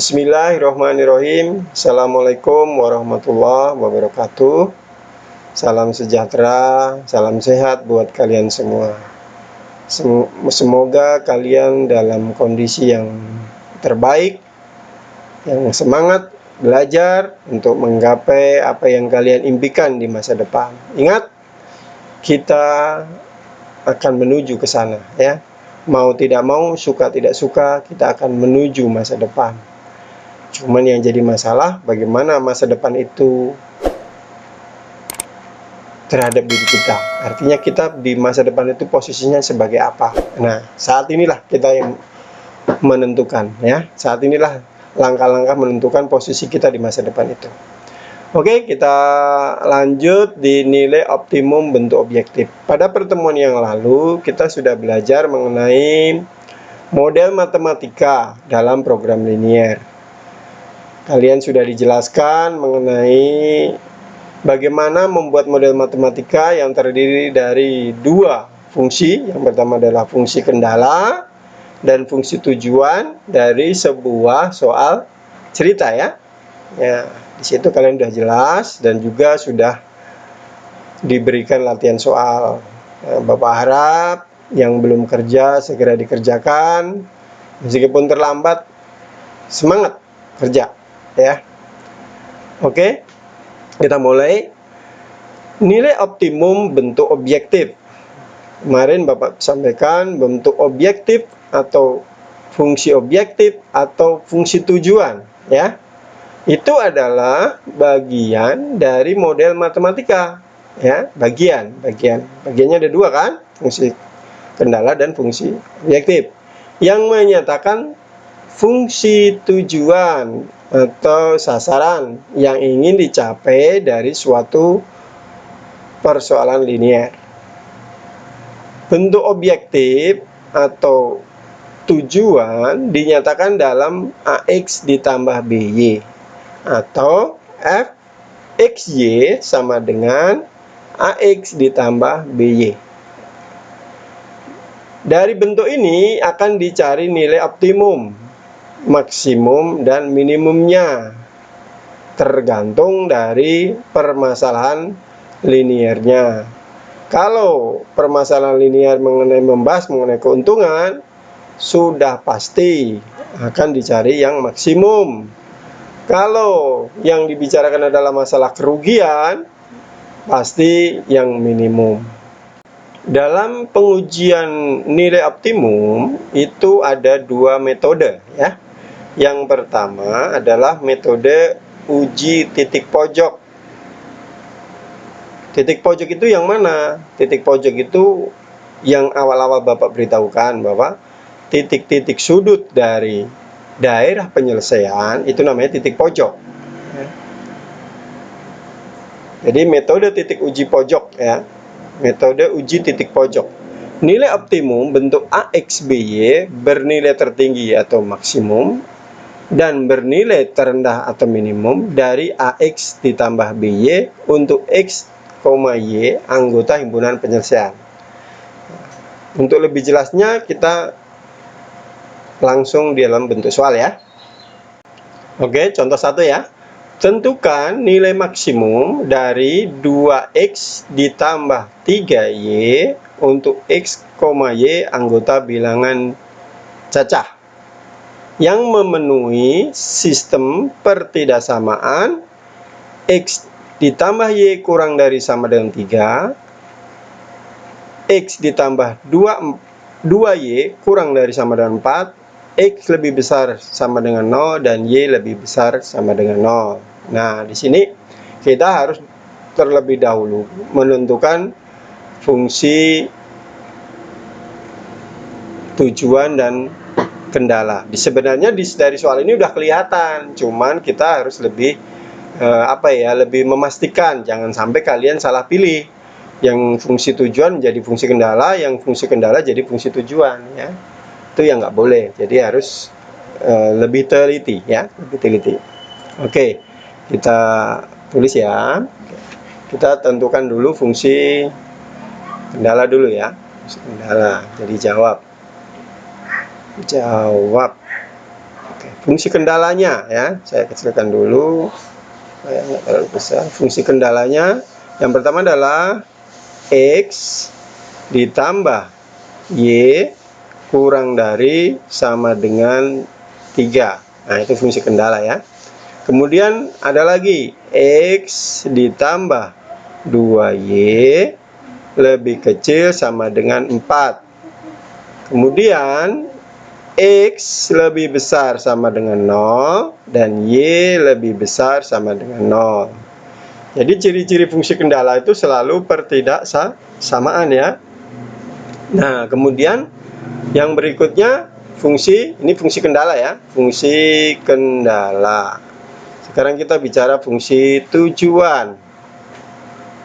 Bismillahirrahmanirrahim. Assalamualaikum warahmatullahi wabarakatuh. Salam sejahtera, salam sehat buat kalian semua. Semoga kalian dalam kondisi yang terbaik, yang semangat belajar untuk menggapai apa yang kalian impikan di masa depan. Ingat, kita akan menuju ke sana, ya. Mau tidak mau, suka tidak suka, kita akan menuju masa depan. Cuman yang jadi masalah, bagaimana masa depan itu terhadap diri kita. Artinya kita di masa depan itu posisinya sebagai apa. Nah, saat inilah kita yang menentukan, ya. Saat inilah langkah-langkah menentukan posisi kita di masa depan itu. Oke, kita lanjut di nilai optimum bentuk objektif. Pada pertemuan yang lalu, kita sudah belajar mengenai model matematika dalam program linier. Kalian sudah dijelaskan mengenai bagaimana membuat model matematika yang terdiri dari dua fungsi. Yang pertama adalah fungsi kendala dan fungsi tujuan dari sebuah soal cerita, ya. Ya, di situ kalian sudah jelas dan juga sudah diberikan latihan soal. Bapak harap yang belum kerja segera dikerjakan. Meskipun terlambat, semangat kerja, ya. Oke, kita mulai. Nilai optimum bentuk objektif. Kemarin Bapak sampaikan bentuk objektif atau fungsi objektif atau fungsi tujuan, ya. Itu adalah bagian dari model matematika, ya. Bagiannya ada dua, kan? Fungsi kendala dan fungsi objektif. Yang menyatakan fungsi tujuan atau sasaran yang ingin dicapai dari suatu persoalan linier. Bentuk objektif atau tujuan dinyatakan dalam AX ditambah BY atau FXY sama dengan AX ditambah BY. Dari bentuk ini akan dicari nilai optimum, maksimum, dan minimumnya tergantung dari permasalahan liniernya. Kalau permasalahan linier membahas mengenai keuntungan, sudah pasti akan dicari yang maksimum. Kalau yang dibicarakan adalah masalah kerugian, pasti yang minimum. Dalam pengujian nilai optimum itu ada dua metode, ya. Yang pertama adalah metode uji titik pojok. Titik pojok itu yang mana? Titik pojok itu yang awal-awal Bapak beritahukan bahwa titik-titik sudut dari daerah penyelesaian itu namanya titik pojok. Jadi metode titik uji pojok, ya. Metode uji titik pojok. Nilai optimum bentuk AXBY bernilai tertinggi atau maksimum dan bernilai terendah atau minimum dari AX ditambah BY untuk X, Y anggota himpunan penyelesaian. Untuk lebih jelasnya kita langsung di dalam bentuk soal, ya. Oke, contoh satu, ya. Tentukan nilai maksimum dari 2X ditambah 3Y untuk X, Y anggota bilangan cacah yang memenuhi sistem pertidaksamaan X ditambah Y kurang dari sama dengan 3, X ditambah 2Y kurang dari sama dengan 4, X lebih besar sama dengan 0, dan Y lebih besar sama dengan 0. Nah, di sini kita harus terlebih dahulu menentukan fungsi tujuan dan kendala. Sebenarnya dari soal ini udah kelihatan, cuman kita harus lebih lebih memastikan, jangan sampai kalian salah pilih. Yang fungsi tujuan menjadi fungsi kendala, yang fungsi kendala jadi fungsi tujuan, ya. Itu yang nggak boleh. Jadi harus lebih teliti, ya, lebih teliti. Oke, kita tulis, ya. Kita tentukan dulu fungsi kendala dulu, ya. Fungsi kendala. Jadi jawab. Oke. fungsi kendalanya ya. Saya kecilkan dulu. Nggak terlalu besar. Fungsi kendalanya yang pertama adalah X ditambah Y kurang dari sama dengan 3. Nah, itu fungsi kendala ya. Kemudian ada lagi X ditambah 2Y lebih kecil sama dengan 4. Kemudian X lebih besar sama dengan 0 dan Y lebih besar sama dengan 0. Jadi ciri-ciri fungsi kendala itu selalu pertidaksamaan ya. Nah, kemudian yang berikutnya ini fungsi kendala ya. Fungsi kendala. Sekarang kita bicara fungsi tujuan.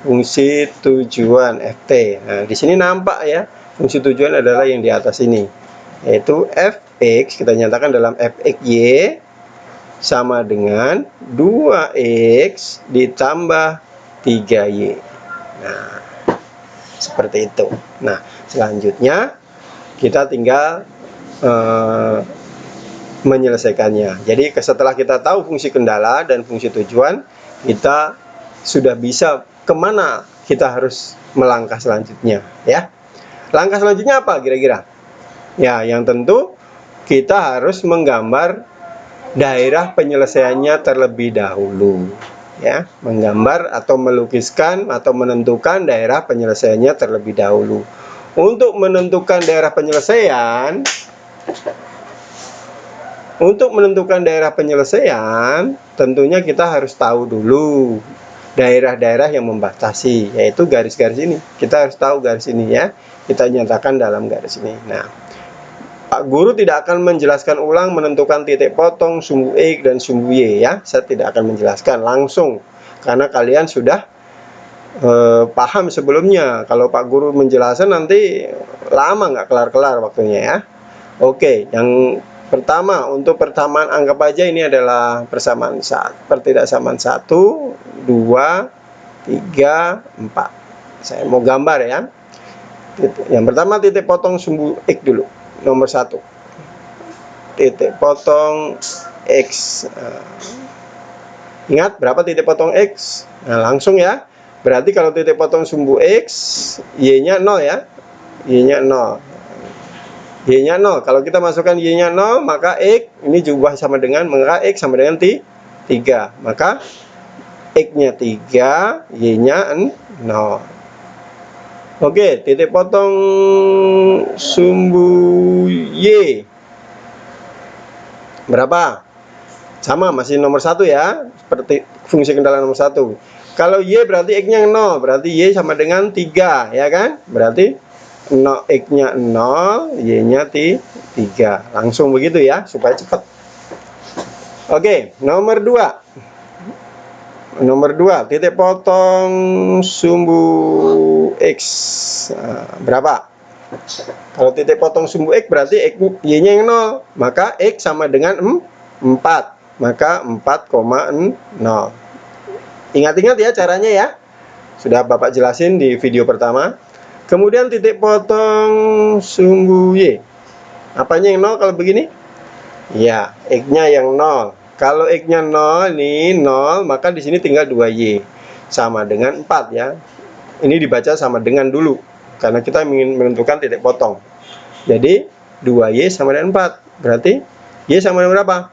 Fungsi tujuan ft. Nah, di sini nampak ya, fungsi tujuan adalah yang di atas ini, yaitu fx kita nyatakan dalam fxy sama dengan 2x ditambah 3y. Nah, seperti itu. Nah, selanjutnya kita tinggal menyelesaikannya. Jadi setelah kita tahu fungsi kendala dan fungsi tujuan, kita sudah bisa kemana kita harus melangkah selanjutnya ya. Langkah selanjutnya apa kira-kira? Ya, yang tentu kita harus menggambar daerah penyelesaiannya terlebih dahulu ya, menggambar atau melukiskan atau menentukan daerah penyelesaiannya terlebih dahulu. Untuk menentukan daerah penyelesaian, tentunya kita harus tahu dulu daerah-daerah yang membatasi, yaitu garis-garis ini. Kita harus tahu garis ini ya. Kita nyatakan dalam garis ini. Nah, Pak Guru tidak akan menjelaskan ulang menentukan titik potong, sumbu X dan sumbu Y ya. Saya tidak akan menjelaskan langsung karena kalian sudah paham sebelumnya. Kalau Pak Guru menjelaskan nanti lama nggak kelar-kelar waktunya ya. Oke, yang pertama, untuk persamaan anggap aja ini adalah persamaan pertidaksamaan 1, 2, 3, 4. Saya mau gambar ya. Yang pertama titik potong sumbu X dulu, nomor 1. Titik potong X. Ingat berapa titik potong X? Nah, langsung ya. Berarti kalau titik potong sumbu X, Y-nya 0 ya. Y-nya 0. Y-nya 0. Kalau kita masukkan Y-nya 0, maka X ini juga sama dengan, maka X sama dengan 3. Maka X-nya 3, Y-nya 0. Oke, titik potong sumbu Y. Berapa? Sama, masih nomor 1 ya. Seperti fungsi kendala nomor 1. Kalau Y berarti X-nya 0, berarti Y sama dengan 3, ya kan? Berarti X-nya 0, Y-nya 3. Langsung begitu ya, supaya cepat. Oke, nomor 2. Nomor 2, titik potong sumbu X. Nah, berapa? Kalau titik potong sumbu X berarti Y-nya yang 0. Maka X sama dengan 4. Maka 4,0. Ingat-ingat ya caranya ya. Sudah Bapak jelasin di video pertama. Kemudian titik potong sumbu Y. Apanya yang 0 kalau begini? Ya, X-nya yang 0. Kalau X-nya 0, ini 0, maka di sini tinggal 2Y. Sama dengan 4 ya. Ini dibaca sama dengan dulu. Karena kita ingin menentukan titik potong. Jadi, 2Y sama dengan 4. Berarti, Y sama dengan berapa?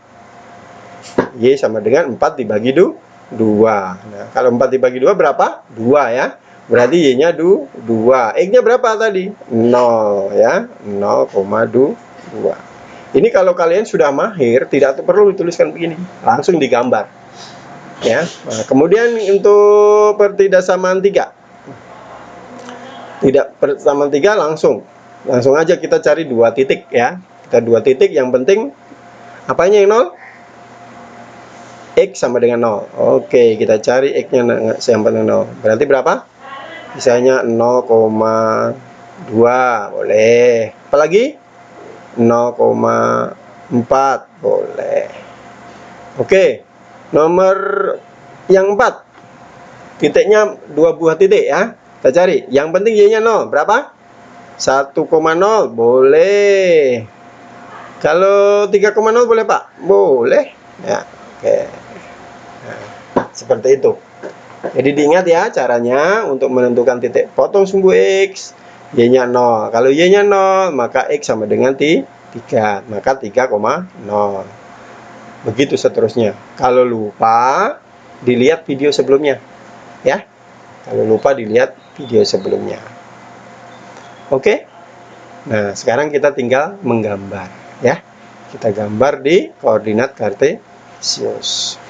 Y sama dengan 4 dibagi 2. Nah, kalau 4 dibagi 2 berapa? 2 ya. Berarti Y-nya 2. X-nya berapa tadi? 0 ya. 0,2. Ini kalau kalian sudah mahir, tidak perlu dituliskan begini. Langsung digambar. Ya. Nah, kemudian untuk pertidaksamaan 3. Persamaan 3 langsung aja kita cari 2 titik ya. Kita 2 titik, yang penting apanya yang 0? X sama dengan 0. Oke, kita cari X-nya sama dengan 0. Berarti berapa? Misalnya 0,2 boleh. Apalagi 0,4 boleh. Oke, nomor yang 4, titiknya 2 buah titik ya. Kita cari. Yang penting Y-nya 0. Berapa? 1,0 boleh. Kalau 3,0 boleh Pak? Boleh. Ya, oke. Nah, seperti itu. Jadi diingat ya caranya untuk menentukan titik potong sumbu X. Y-nya 0. Kalau Y-nya 0, maka X sama dengan 3. Maka 3,0. Begitu seterusnya. Kalau lupa, dilihat video sebelumnya. Ya. Kalau lupa, dilihat video sebelumnya. Oke? Nah, sekarang kita tinggal menggambar. Ya. Kita gambar di koordinat kartesius.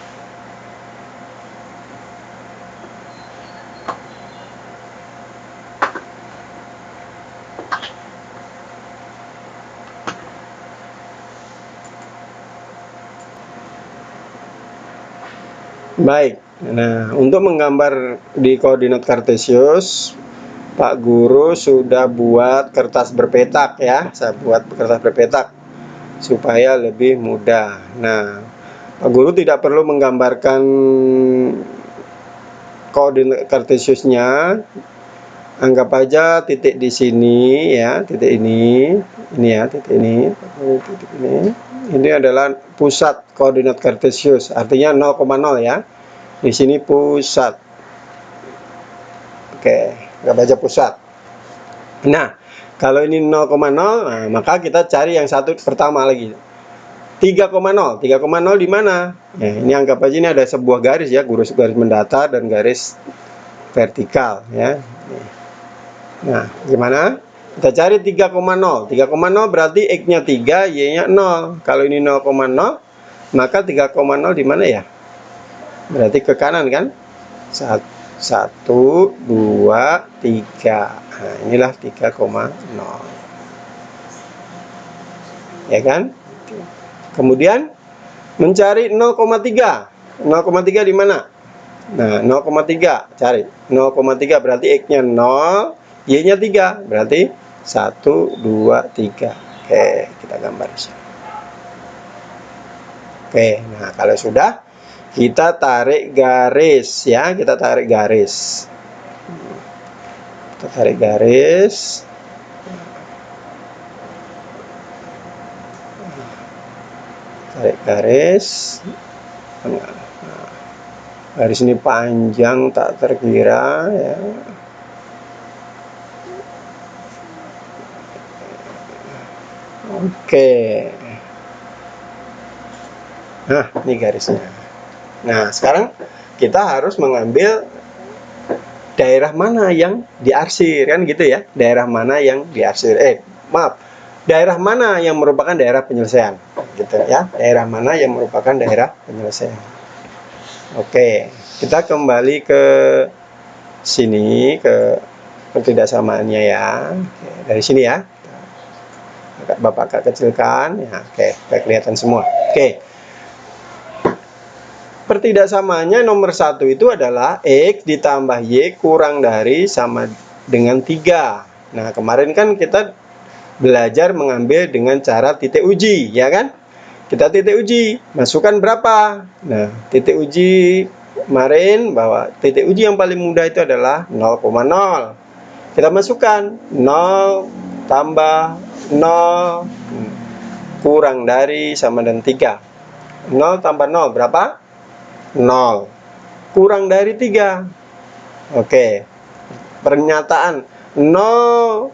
Baik, nah untuk menggambar di koordinat kartesius, Pak Guru sudah buat kertas berpetak ya. Saya buat kertas berpetak supaya lebih mudah. Nah, Pak Guru tidak perlu menggambarkan koordinat kartesiusnya. Anggap aja titik di sini ya, titik ini ya, titik ini. Ini adalah pusat koordinat kartesius, artinya 0,0 ya. Di sini pusat. Oke, nggak baca pusat. Nah, kalau ini 0,0, nah, maka kita cari yang satu pertama lagi. 3,0. 3,0 di mana? Nah, ini anggap aja ini ada sebuah garis ya, garis mendatar dan garis vertikal ya. Nah, gimana? Kita cari 3,0. 3,0 berarti X-nya 3, Y-nya 0. Kalau ini 0,0, maka 3,0 di mana ya? Berarti ke kanan kan? 1, 2, 3. Nah, inilah 3,0. Ya kan? Kemudian mencari 0,3. 0,3 di mana? Nah, 0,3 cari. 0,3 berarti X-nya 0, Y-nya 3. Berarti 1, 2, 3. Oke, kita gambar di sini. Oke, nah kalau sudah, kita tarik garis ya, kita tarik garis. Kita tarik garis. Tarik garis. Nah, garis ini panjang tak terkira ya. Oke. Nah, ini garisnya. Nah, sekarang kita harus mengambil daerah mana yang diarsir kan gitu ya. Daerah mana yang diarsir. Maaf. Daerah mana yang merupakan daerah penyelesaian gitu ya. Daerah mana yang merupakan daerah penyelesaian. Oke, kita kembali ke sini ke ketidaksamaannya ya. Oke, dari sini ya. Bapak agak kecilkan ya. Oke, kelihatan semua. Oke. Pertidaksamaannya nomor 1 itu adalah X ditambah Y kurang dari sama dengan 3. Nah, kemarin kan kita belajar mengambil dengan cara titik uji, ya kan? Kita titik uji, masukkan berapa? Nah, titik uji kemarin bahwa titik uji yang paling mudah itu adalah 0,0. Kita masukkan 0 tambah 0 kurang dari sama dengan 3. 0 tambah 0 berapa? 0 kurang dari 3. Oke. Pernyataan 0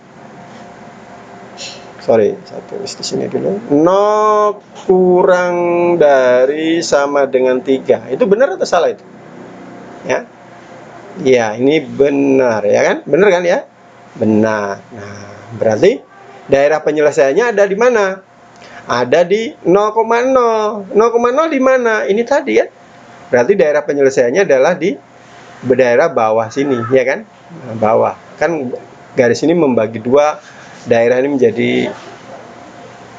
tulis di sini dulu. 0 kurang dari sama dengan 3. Itu benar atau salah itu? Ya. Ya, ini benar ya kan? Benar kan ya? Benar. Nah, berarti daerah penyelesaiannya ada di mana? Ada di 0,0. 0,0 di mana? Ini tadi ya. Berarti daerah penyelesaiannya adalah di daerah bawah sini, ya kan? Nah, bawah. Kan garis ini membagi dua daerah ini menjadi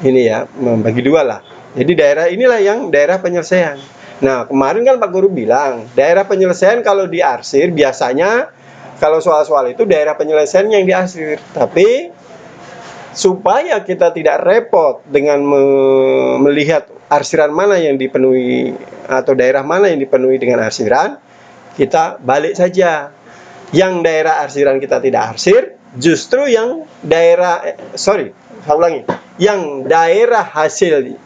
ini ya, membagi dua lah. Jadi daerah inilah yang daerah penyelesaian. Nah, kemarin kan Pak Guru bilang, daerah penyelesaian kalau diarsir biasanya kalau soal-soal itu daerah penyelesaian yang diarsir. Tapi supaya kita tidak repot dengan melihat arsiran mana yang dipenuhi atau daerah mana yang dipenuhi dengan arsiran, kita balik saja. Yang daerah arsiran kita tidak arsir, justru yang daerah Saya ulangi, yang daerah hasil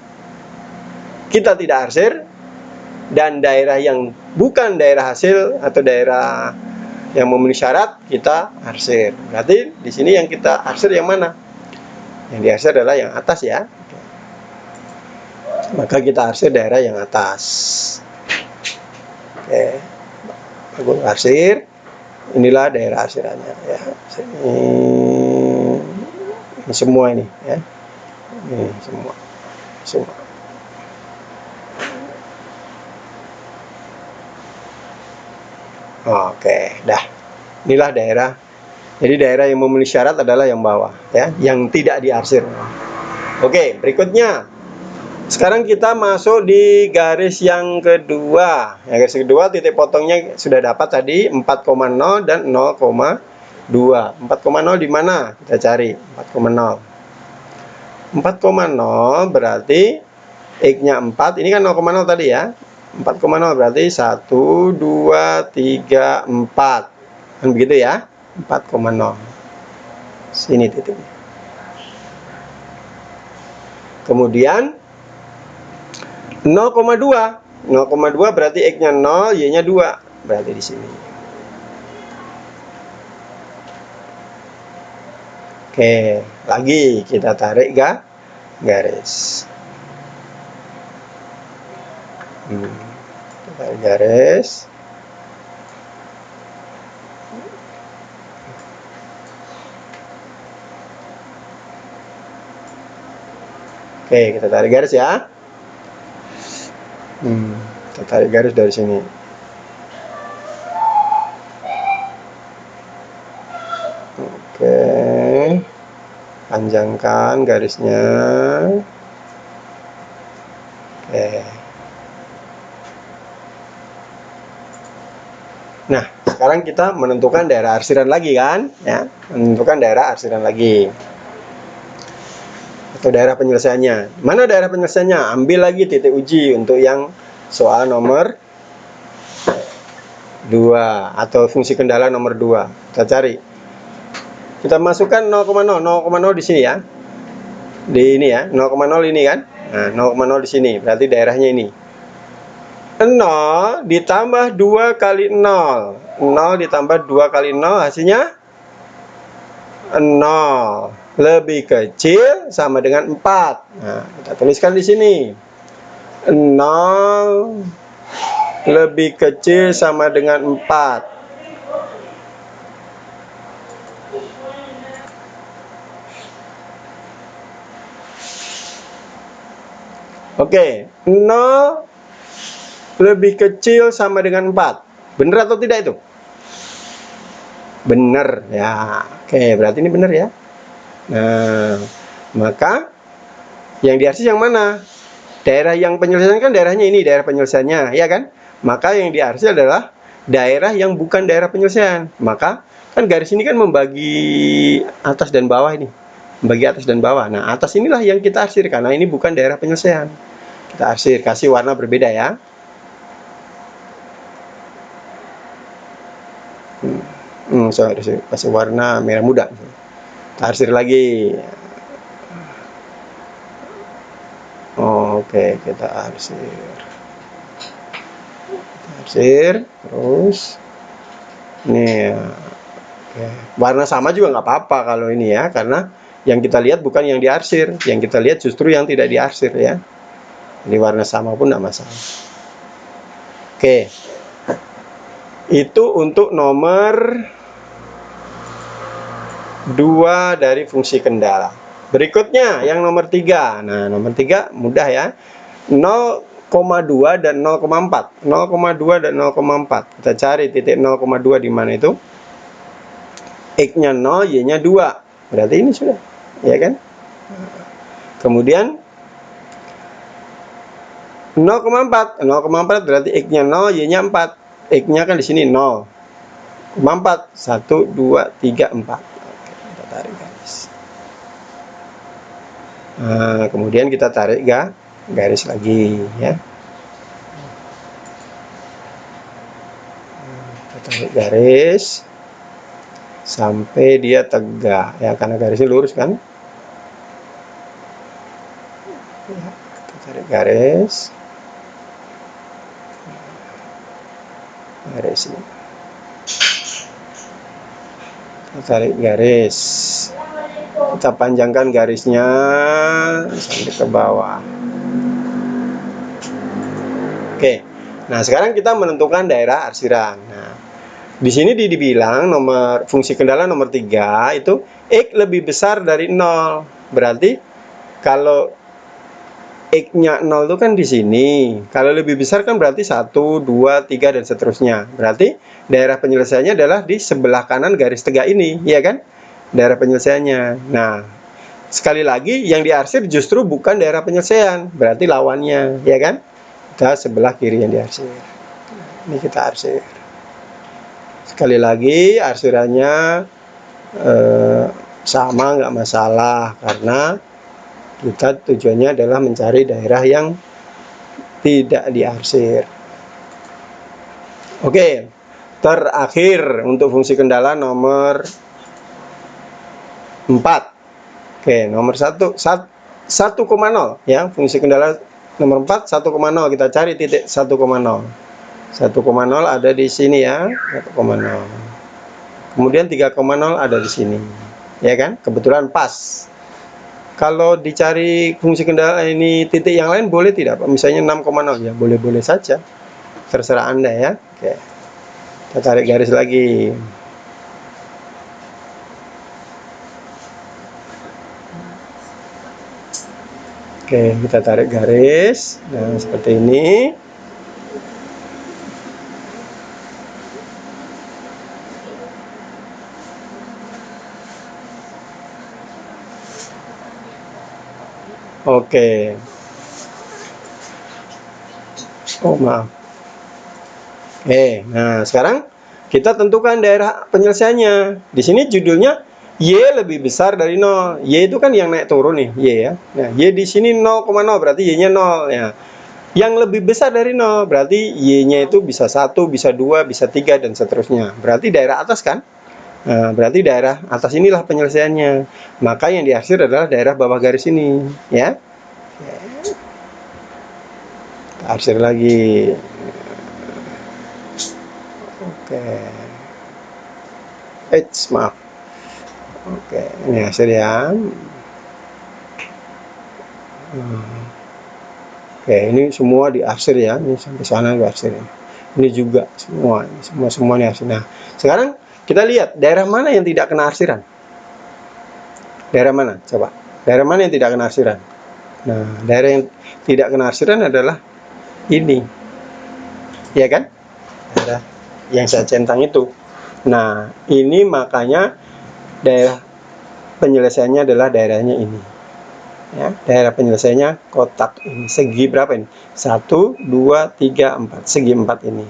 kita tidak arsir, dan daerah yang bukan daerah hasil atau daerah yang memenuhi syarat kita arsir. Berarti di sini yang kita arsir yang mana? Yang diarsir adalah yang atas ya. Maka kita arsir daerah yang atas. Oke, aku arsir. Inilah daerah arsirannya ya. Ini semua ini ya. Ini semua. Oke, dah. Inilah daerah. Jadi daerah yang memenuhi syarat adalah yang bawah ya, yang tidak diarsir. Oke, berikutnya. Sekarang kita masuk di garis yang kedua. Ya, garis kedua titik potongnya sudah dapat tadi 4,0 dan 0,2. 4,0 di mana? Kita cari 4,0. 4,0 berarti X-nya 4. Ini kan 0,0 tadi ya. 4,0 berarti 1, 2, 3, 4. Kan begitu ya? 4,0. Sini titiknya. Kemudian 0,2. 0,2 berarti X-nya 0, Y-nya 2. Berarti di sini. Oke, lagi kita tarik garis. Tarik garis. Oke, kita tarik garis ya. Kita tarik garis dari sini. Oke, panjangkan garisnya. Oke. Nah, sekarang kita menentukan daerah arsiran lagi kan? Ya, menentukan daerah arsiran lagi. Atau daerah penyelesaiannya. Mana daerah penyelesaiannya? Ambil lagi titik uji untuk yang soal nomor 2 atau fungsi kendala nomor 2. Kita cari. Kita masukkan 0,0. 0,0 di sini ya. Di ini ya, 0,0 ini kan? Nah, 0,0 di sini. Berarti daerahnya ini. 0 ditambah 2 kali 0. 0 ditambah 2 kali 0 hasilnya 0. Lebih kecil sama dengan 4. Nah, kita tuliskan di sini. 0 lebih kecil sama dengan 4. Oke, 0 lebih kecil sama dengan 4. Benar atau tidak itu? Benar ya. Oke, berarti ini benar ya. Nah, maka yang diarsir yang mana? Daerah yang penyelesaian kan daerahnya ini, daerah penyelesaiannya, ya kan? Maka yang diarsir adalah daerah yang bukan daerah penyelesaian. Maka kan garis ini kan membagi atas dan bawah ini. Membagi atas dan bawah. Nah, atas inilah yang kita arsir karena ini bukan daerah penyelesaian. Kita arsir, kasih warna berbeda ya. Saya kasih warna merah muda. Kita arsir lagi. Oke, kita arsir. Terus ini ya. Oke. Warna sama juga nggak apa-apa kalau ini ya, karena yang kita lihat bukan yang diarsir, yang kita lihat justru yang tidak diarsir ya. Jadi warna sama pun nggak masalah. Oke, itu untuk nomor 2 dari fungsi kendala. Berikutnya yang nomor 3. Nah, nomor 3 mudah ya. 0,2 dan 0,4. 0,2 dan 0,4. Kita cari titik 0,2 di mana itu? X-nya 0, Y-nya 2. Berarti ini sudah, ya kan? Kemudian 0,4. 0,4 berarti X-nya 0, Y-nya 4. X-nya kan di sini 0. 4. 1, 2, 3, 4. Oke, kita tarik garis. Nah, kemudian kita tarik garis lagi ya. Kita tarik garis sampai dia tegak ya, karena garisnya lurus kan. tarik garis. Garis ini. Kita tarik garis. Kita panjangkan garisnya sampai ke bawah. Oke. Nah, sekarang kita menentukan daerah arsiran. Nah, di sini dibilang fungsi kendala nomor 3 itu X lebih besar dari 0. Berarti kalau X-nya 0 itu kan di sini. Kalau lebih besar kan berarti 1, 2, 3 dan seterusnya. Berarti daerah penyelesaiannya adalah di sebelah kanan garis tegak ini, ya kan? Daerah penyelesaiannya. Nah, sekali lagi yang diarsir justru bukan daerah penyelesaian, berarti lawannya, ya kan? Kita sebelah kiri yang diarsir. Ini kita arsir. Sekali lagi arsirannya sama, nggak masalah, karena kita tujuannya adalah mencari daerah yang tidak diarsir. Oke, terakhir untuk fungsi kendala nomor 4. Oke, nomor 1, 1,0 ya. Fungsi kendala nomor 4 1,0. Kita cari titik 1,0. 1,0 ada di sini ya, 1,0. Kemudian 3,0 ada di sini. Ya kan? Kebetulan pas. Kalau dicari fungsi kendala ini titik yang lain boleh tidak, Pak? Misalnya 6,0 ya, boleh-boleh saja. Terserah Anda ya. Oke. Kita tarik garis lagi. Oke, kita tarik garis. Nah, seperti ini. Oke. Oh, maaf. Oke, nah sekarang kita tentukan daerah penyelesaiannya. Di sini judulnya Y lebih besar dari 0. Y itu kan yang naik turun nih, Y ya. Nah, Y di sini 0,0 berarti Y-nya 0 ya. Yang lebih besar dari 0 berarti Y-nya itu bisa 1, bisa 2, bisa 3 dan seterusnya. Berarti daerah atas kan? Nah, berarti daerah atas inilah penyelesaiannya. Maka yang diarsir adalah daerah bawah garis ini, ya. Arsir lagi. Oke. Maaf. Oke, ini arsir ya. Oke, ini semua diarsir ya. Ini sampai sana diarsir ya. Ini juga semua diarsir. Nah, sekarang kita lihat daerah mana yang tidak kena arsiran. Daerah mana? Coba. Daerah mana yang tidak kena arsiran? Nah, daerah yang tidak kena arsiran adalah ini. Ya kan? Daerah yang saya centang itu. Nah, ini makanya daerah penyelesaiannya adalah daerahnya ini. Ya, daerah penyelesaiannya kotak ini. Segi berapa ini? 1, 2, 3, 4. Segi 4 ini.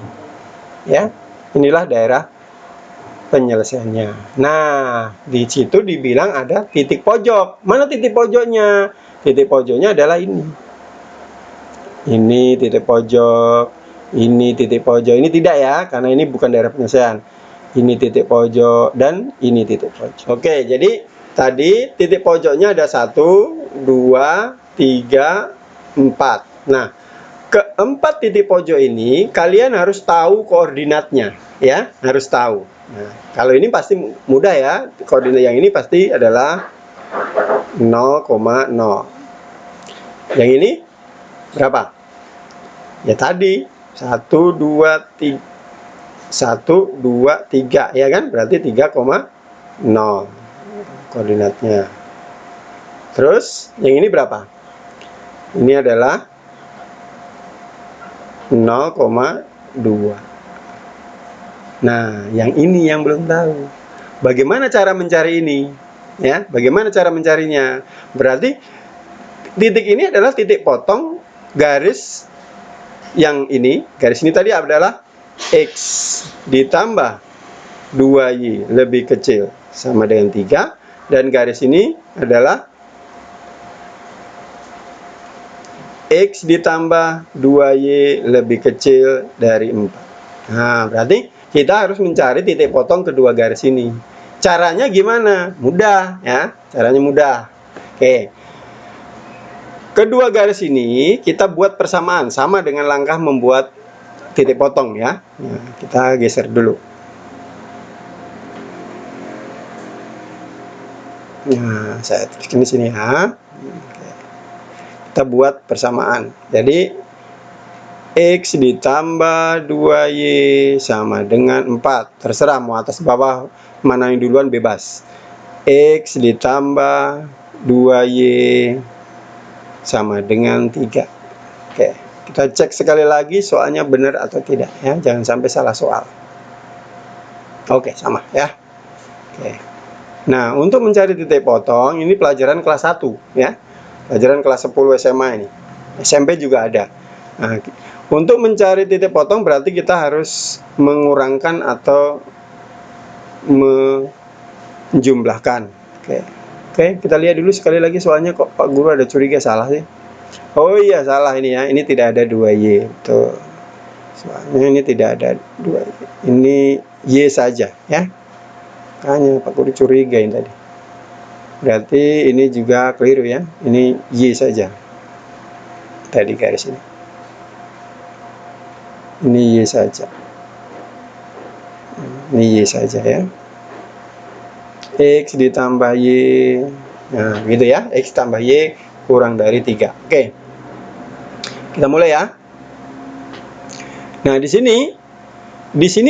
Ya, inilah daerah penyelesaiannya. Nah, di situ dibilang ada titik pojok. Mana titik pojoknya? Titik pojoknya adalah ini. Ini titik pojok, ini titik pojok. Ini tidak ya, karena ini bukan daerah penyelesaian. Ini titik pojok dan ini titik pojok. Oke, jadi tadi titik pojoknya ada 1, 2, 3, 4. Nah, keempat titik pojok ini kalian harus tahu koordinatnya, ya, harus tahu. Nah, kalau ini pasti mudah ya. Koordinat yang ini pasti adalah 0,0. Yang ini berapa? Ya tadi 1, 2, 3. 1, 2, 3 ya kan? Berarti 3,0 koordinatnya. Terus yang ini berapa? Ini adalah 0,2. Nah, yang ini yang belum tahu. Bagaimana cara mencari ini? Ya, bagaimana cara mencarinya? Berarti titik ini adalah titik potong garis yang ini. Garis ini tadi adalah X ditambah 2Y lebih kecil sama dengan 3. Dan garis ini adalah X ditambah 2Y lebih kecil dari 4. Nah, berarti kita harus mencari titik potong kedua garis ini. Caranya gimana? Mudah ya, caranya mudah. Oke. Kedua garis ini kita buat persamaan, sama dengan langkah membuat titik potong ya. Nah, kita geser dulu. Nah, saya tuliskan di sini ya. Kita buat persamaan. Jadi X ditambah 2Y sama dengan 4. Terserah mau atas bawah, mana yang duluan bebas. X ditambah 2Y sama dengan 3. Oke, kita cek sekali lagi soalnya benar atau tidak ya. Jangan sampai salah soal. Oke, sama ya. Oke. Nah, untuk mencari titik potong, ini pelajaran kelas 1 ya. Pelajaran kelas 10 SMA ini. SMP juga ada. Nah, untuk mencari titik potong berarti kita harus mengurangkan atau menjumlahkan. Oke, kita lihat dulu sekali lagi soalnya kok Pak Guru ada curiga salah sih. Oh iya, salah ini ya. Ini tidak ada 2Y. Tuh. Soalnya ini tidak ada 2Y. Ini Y saja ya. Makanya Pak Guru curiga ini tadi. Berarti ini juga keliru ya. Ini Y saja. Tadi garis ini. Ini Y saja. Ini Y saja ya. X ditambah Y. Nah, gitu ya. X tambah Y kurang dari 3. Oke. Kita mulai ya. Nah, di sini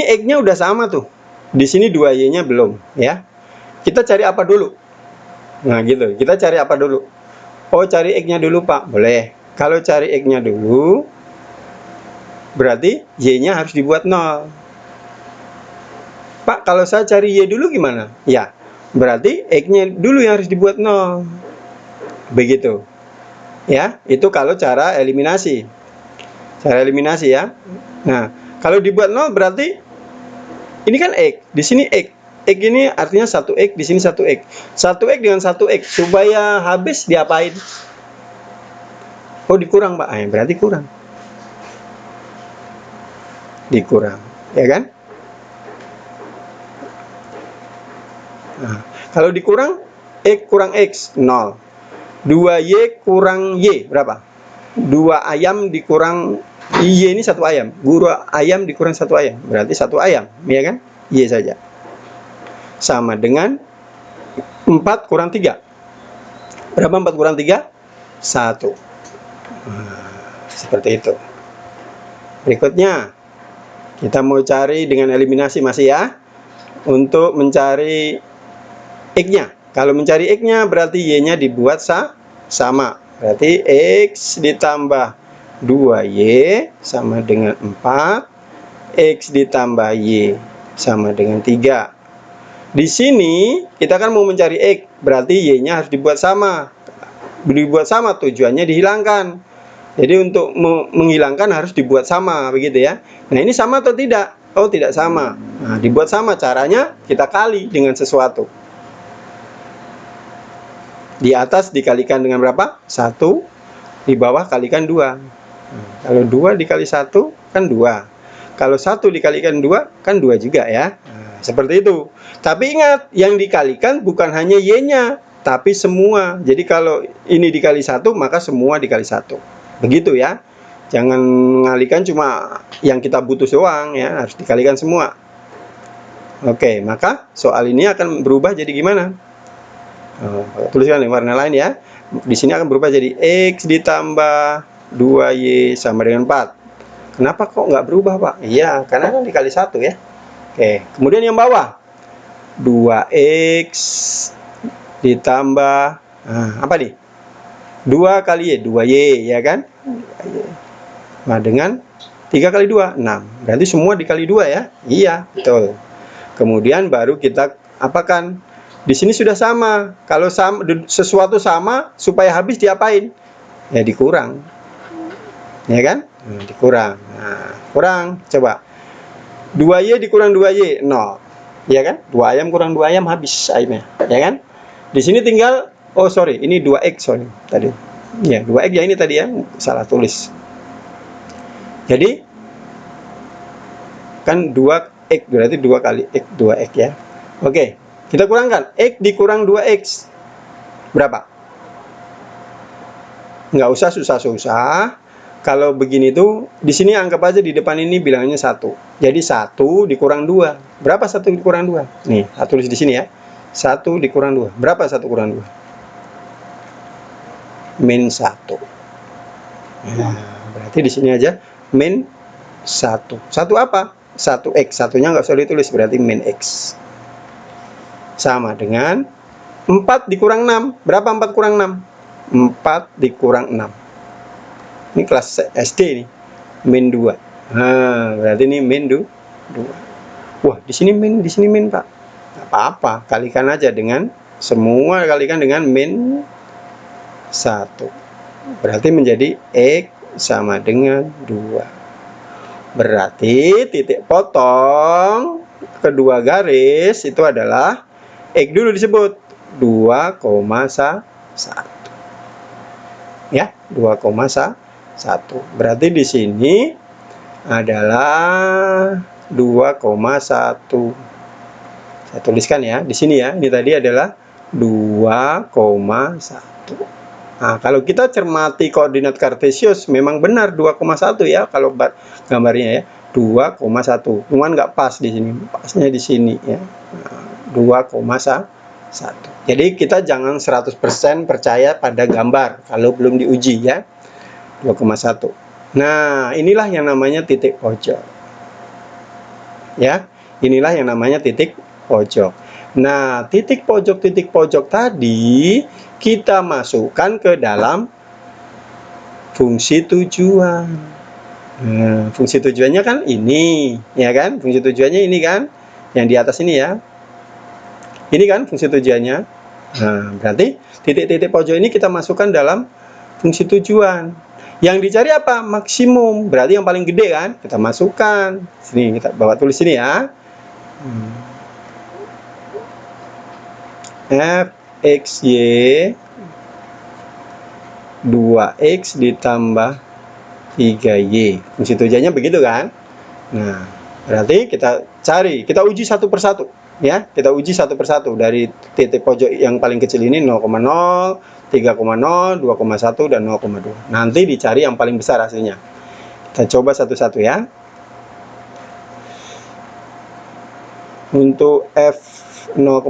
X-nya udah sama tuh. Di sini 2Y-nya belum, ya. Kita cari apa dulu? Nah, gitu. Kita cari apa dulu? Oh, cari X-nya dulu, Pak. Boleh. Kalau cari X-nya dulu, berarti Y-nya harus dibuat 0. Pak, kalau saya cari Y dulu gimana? Ya, berarti X-nya dulu yang harus dibuat 0. Begitu. Ya, itu kalau cara eliminasi. Cara eliminasi ya. Nah, kalau dibuat 0 berarti ini kan X, di sini X. X ini artinya 1X, di sini 1X. 1X dengan 1X supaya habis diapain? Oh, dikurang, Pak. Berarti kurang. Dikurang, ya kan? Nah, kalau dikurang X kurang X 0. 2Y kurang Y berapa? 2 ayam dikurang Y ini 1 ayam. 2 ayam dikurang 1 ayam. Berarti 1 ayam, ya kan? Y saja. Sama dengan 4 kurang 3. Berapa 4 kurang 3? 1. Nah, seperti itu. Berikutnya, kita mau cari dengan eliminasi masih ya. Untuk mencari X-nya. Kalau mencari X-nya berarti Y-nya dibuat sama. Berarti X ditambah 2Y sama dengan 4. X ditambah Y sama dengan 3. Di sini kita kan mau mencari X, berarti Y-nya harus dibuat sama. Dibuat sama tujuannya dihilangkan. Jadi untuk menghilangkan harus dibuat sama, begitu ya. Nah, ini sama atau tidak? Oh, tidak sama. Nah, dibuat sama caranya kita kali dengan sesuatu. Di atas dikalikan dengan berapa? 1. Di bawah kalikan 2. Nah, kalau 2 dikali 1 kan 2. Kalau 1 dikalikan 2 kan 2 juga ya. Nah, seperti itu. Tapi ingat, yang dikalikan bukan hanya Y-nya, tapi semua. Jadi kalau ini dikali 1, maka semua dikali 1. Begitu ya. Jangan mengalihkan cuma yang kita butuh doang ya, harus dikalikan semua. Oke, maka soal ini akan berubah jadi gimana? Tuliskan warna lain ya. Di sini akan berubah jadi X ditambah 2Y sama dengan 4. Kenapa kok nggak berubah, Pak? Iya, karena kan dikali 1 ya. Oke, kemudian yang bawah 2X ditambah apa nih? 2 kali Y, 2Y ya kan? Nah, dengan 3 kali 2, 6. Berarti semua dikali 2 ya? Iya, betul. Kemudian baru kita apakan? Di sini sudah sama. Kalau sesuatu sama, supaya habis diapain? Ya dikurang. Ya kan? Dikurang. Nah, kurang. Coba. 2Y dikurang 2Y, 0. Ya kan? 2 ayam kurang 2 ayam habis ayamnya. Ya kan? Di sini tinggal, oh sorry, ini 2X sorry tadi. Ya, 2X ya ini tadi ya, salah tulis. Jadi kan 2X berarti 2 kali X, 2X ya. Oke, kita kurangkan. X dikurang 2X berapa? Nggak usah susah-susah. Kalau begini tuh, di sini anggap aja di depan ini bilangnya 1. Jadi 1 dikurang 2. Berapa 1 dikurang 2? Nih, saya tulis di sini ya. 1 dikurang 2. Berapa 1 kurang 2? Min 1. Nah, berarti di sini aja min 1. 1 apa? 1x. Satunya nggak usah ditulis, berarti min x. Sama dengan 4 dikurang 6. Berapa 4 kurang 6? 4 dikurang 6. Ini kelas SD nih. Min 2. Nah, berarti ini min 2. Wah, di sini min, Pak. Nggak apa-apa, kalikan aja dengan semua, kalikan dengan min 1. Berarti menjadi x sama dengan 2. Berarti titik potong kedua garis itu adalah x dulu disebut 2,1. Ya, 2,1. Berarti di sini adalah 2,1. Saya tuliskan ya, di sini ya. Ini tadi adalah 2,1. Nah, kalau kita cermati koordinat kartesius, memang benar 2,1 ya kalau gambarnya ya. 2,1. Cuman nggak pas di sini. Pasnya di sini ya. 2,1. Jadi kita jangan 100% percaya pada gambar kalau belum diuji ya. 2,1. Nah, inilah yang namanya titik pojok. Ya, inilah yang namanya titik pojok. Nah, titik pojok tadi kita masukkan ke dalam fungsi tujuan. Nah, fungsi tujuannya kan ini, ya kan? Fungsi tujuannya ini kan, yang di atas ini ya. Ini kan fungsi tujuannya. Nah, berarti titik-titik pojok ini kita masukkan dalam fungsi tujuan. Yang dicari apa? Maksimum. Berarti yang paling gede kan? Kita masukkan. Sini kita bawa tulis sini ya. Fxy 2x ditambah 3y. Fungsi tujuannya begitu kan? Nah, berarti kita cari, kita uji satu persatu ya. Kita uji satu persatu dari titik pojok yang paling kecil ini 0,0, 3,0, 2,1 dan 0,2. Nanti dicari yang paling besar hasilnya. Kita coba satu-satu ya. Untuk f 0,0.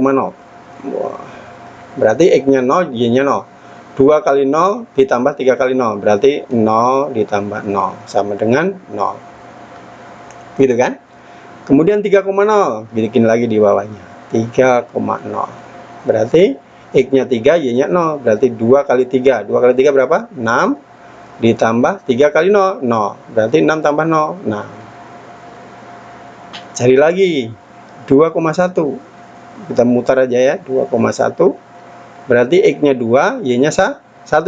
Berarti x-nya 0, y-nya 0. 2 kali 0 ditambah 3 kali 0. Berarti 0 ditambah 0 sama dengan 0. Gitu kan? Kemudian 3,0. Bikin lagi di bawahnya. 3,0. Berarti x-nya 3, y-nya 0. Berarti 2 kali 3. 2 kali 3 berapa? 6. Ditambah 3 kali 0. 0. Berarti 6 tambah 0. Nah. Cari lagi. 2,1. Kita mutar aja ya. 2,1. Berarti x-nya 2, y-nya 1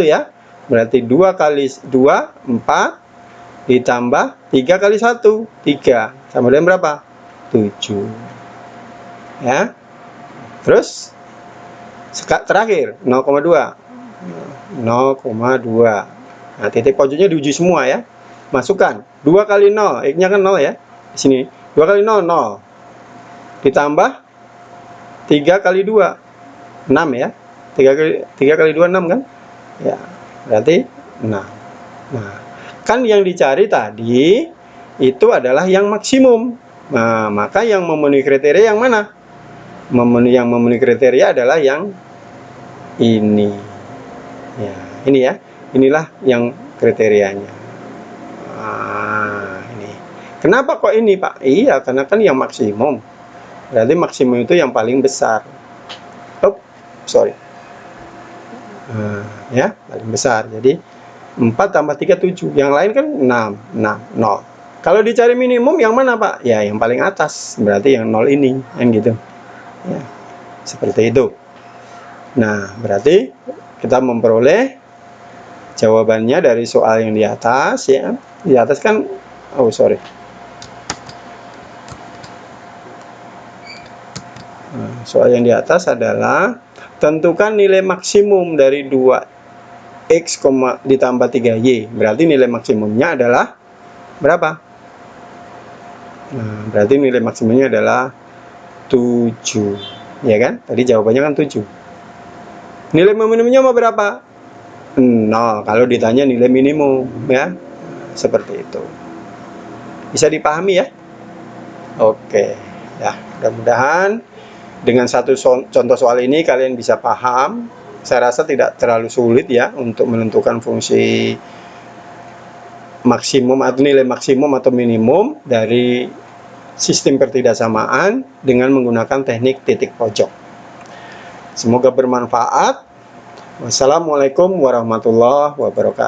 ya. Berarti 2 kali 2, 4. Ditambah 3 kali 1, 3. Sama dengan berapa? 7. Ya. Terus terakhir 0,2. 0,2. Nah, titik pojoknya diuji semua ya. Masukkan 2 kali 0, x-nya kan 0 ya. Di sini 2 kali 0, 0. Ditambah 3 kali 2, 6 ya. 3 kali 2, 6 kan? Ya, berarti 6. Nah, kan yang dicari tadi itu adalah yang maksimum. Nah, maka yang memenuhi kriteria yang mana? Yang memenuhi kriteria adalah yang ini. Ya, ini ya. Inilah yang kriterianya. Nah, ini. Kenapa kok ini, Pak? Iya, karena kan yang maksimum. Berarti maksimum itu yang paling besar. Sorry. Nah, ya, paling besar. Jadi 4 tambah 3, 7. Yang lain kan 6, 0. Kalau dicari minimum yang mana, Pak? Ya, yang paling atas. Berarti yang 0 ini, yang gitu. Ya, seperti itu. Nah, berarti kita memperoleh jawabannya dari soal yang di atas ya. Di atas kan soal yang di atas adalah tentukan nilai maksimum dari 2x ditambah 3y. Berarti nilai maksimumnya adalah berapa? Nah, berarti nilai maksimumnya adalah 7. Ya kan? Tadi jawabannya kan 7. Nilai minimumnya mau berapa? 0 kalau ditanya nilai minimum, ya. Seperti itu. Bisa dipahami ya? Oke. Ya, mudah-mudahan dengan satu contoh soal ini kalian bisa paham. Saya rasa tidak terlalu sulit ya untuk menentukan fungsi maksimum atau nilai maksimum atau minimum dari sistem pertidaksamaan dengan menggunakan teknik titik pojok. Semoga bermanfaat. Wassalamualaikum warahmatullahi wabarakatuh.